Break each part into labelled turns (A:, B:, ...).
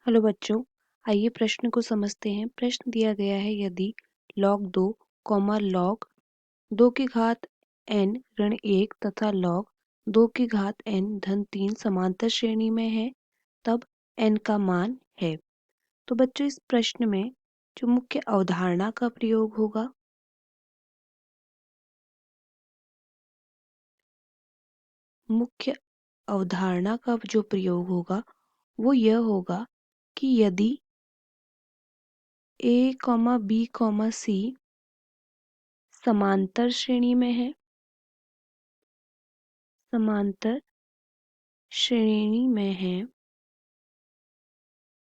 A: Hello बच्चों, आइए प्रश्न को समझते हैं। प्रश्न दिया गया है, यदि log 2, log 2 की घात n ऋण 1 तथा log 2 की घात n धन 3 समांतर श्रेणी में है, तब n का मान है। तो बच्चों, इस प्रश्न में जो मुख्य अवधारणा का प्रयोग होगा, मुख्य अवधारणा का जो प्रयोग होगा वो यह होगा कि यदि a, b, c समांतर श्रेणी में है, समांतर श्रेणी में है,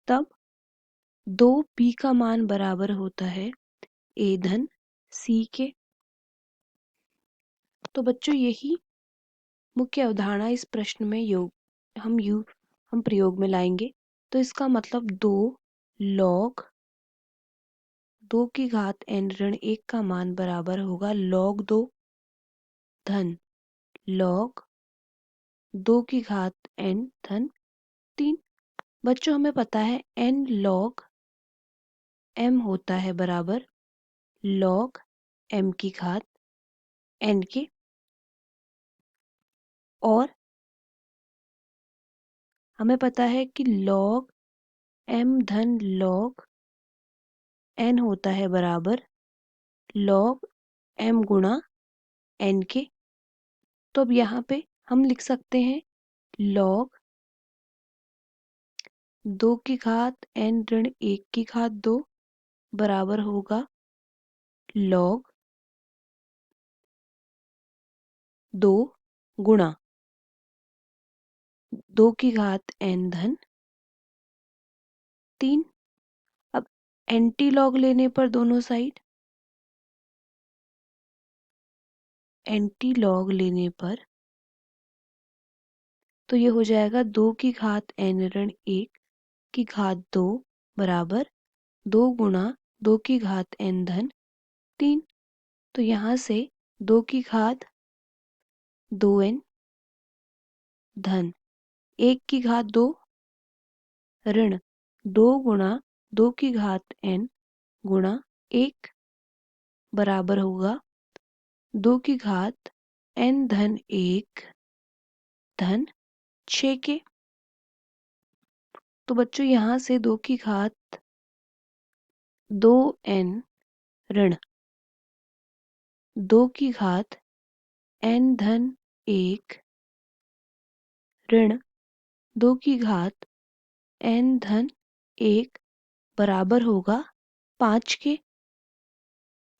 A: तब 2p का मान बराबर होता है a धन c के। तो बच्चों, यही मुख्य अवधारणा इस प्रश्न में हम प्रयोग में लाएंगे। तो इसका मतलब 2 log 2 की घात n ऋण 1 का मान बराबर होगा log 2 धन log 2 की घात n धन 3। बच्चों, हमें पता है n log m होता है बराबर log m की घात n के, और हमें पता है कि log m धन log n होता है बराबर log m गुणा n के। तो अब यहाँ पे हम लिख सकते हैं log 2 की घात n ऋण 1 की घात 2 बराबर होगा log 2 गुणा 2 की घात n धन 3। अब एंटी लॉग लेने पर दोनों साइड, एंटी लॉग लेने पर तो ये हो जाएगा 2 की घात n ऋण 1 की घात 2 बराबर 2 गुणा 2 की घात n धन 3। तो यहाँ से 2 की घात 2n धन 1 की घात 2 ऋण 2 गुणा 2 की घात n गुणा 1 बराबर होगा 2 की घात n धन 1 धन 6 के। तो बच्चों, यहाँ से 2 की घात 2n ऋण 2 की घात n धन 1 ऋण 2 की घात n धन 1 बराबर होगा 5 के।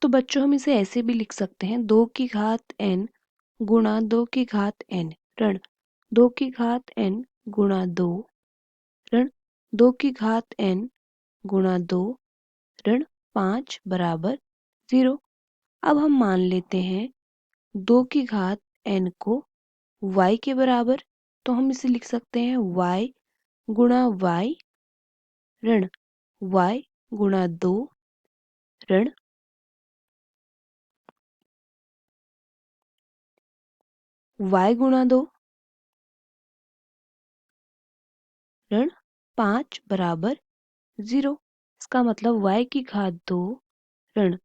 A: तो बच्चों, हम इसे ऐसे भी लिख सकते हैं 2 की घात n गुणा 2 की घात n ऋण 2 की घात n गुणा 2 ऋण 2 की घात n गुणा 2 ऋण 5 बराबर 0। अब हम मान लेते हैं 2 की घात n को y के बराबर, तो हम इसे लिख सकते हैं y गुणा y ऋण y गुणा 2 ऋण y गुणा 2 ऋण 5 बराबर 0। इसका मतलब y की घात 2 ऋण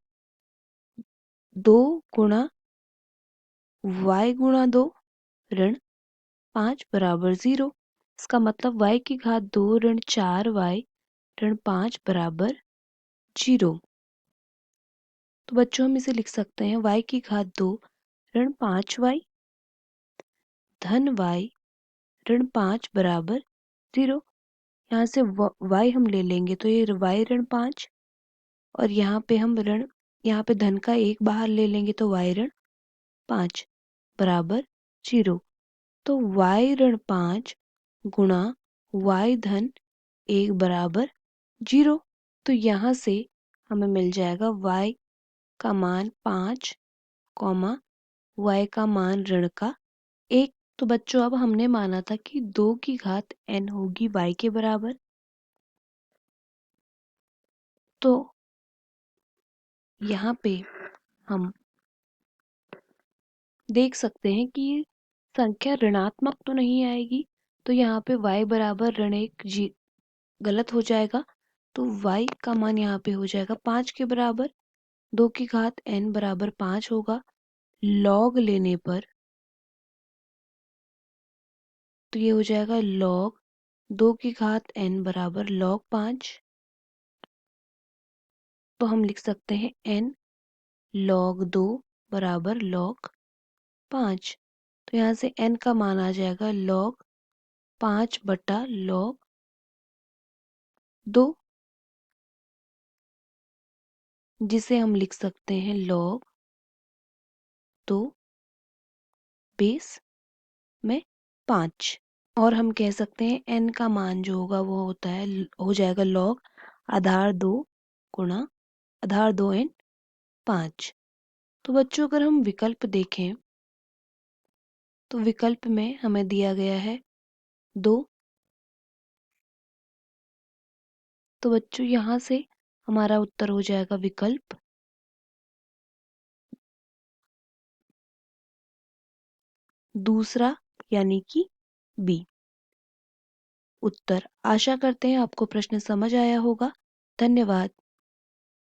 A: 2 गुणा y गुणा 2 ऋण 5 बराबर 0। इसका मतलब y की घात 2 ऋण 4y ऋण 5 बराबर 0। तो बच्चों, हम इसे लिख सकते हैं y की घात 2 ऋण 5y धन y ऋण 5 बराबर 0। यहाँ से y हम ले लेंगे तो ये y ऋण 5, और यहाँ पे हम ऋण, यहाँ पे धन का 1 बाहर ले लेंगे तो y ऋण 5 बराबर 0। तो y ऋण 5 गुणा y धन 1 बराबर 0। तो यहाँ से हमें मिल जाएगा y का मान 5, y का मान ऋण का 1। तो बच्चों, अब हमने माना था कि 2 की घात n होगी y के बराबर। तो यहाँ पे हम देख सकते हैं कि ये संख्या ऋणात्मक तो नहीं आएगी, तो यहाँ पे y बराबर ऋण 1 गलत हो जाएगा, तो y का मान यहाँ पे हो जाएगा 5 के बराबर। 2 की घात n बराबर 5 होगा। log लेने पर तो ये हो जाएगा log 2 की घात n बराबर log 5। तो हम लिख सकते हैं n log 2 बराबर log 5। तो यहाँ से n का मान आ जाएगा log 5 बटा log 2, जिसे हम लिख सकते हैं log 2 बेस में 5। और हम कह सकते हैं n का मान जो होगा वो होता है हो जाएगा log आधार 2 गुणा आधार 2n 5। तो बच्चों अगर हम विकल्प देखें तो विकल्प में हमें दिया गया है 2। तो बच्चों यहाँ से हमारा उत्तर हो जाएगा विकल्प दूसरा, यानी कि बी उत्तर। आशा करते हैं आपको प्रश्न समझ आया होगा। धन्यवाद।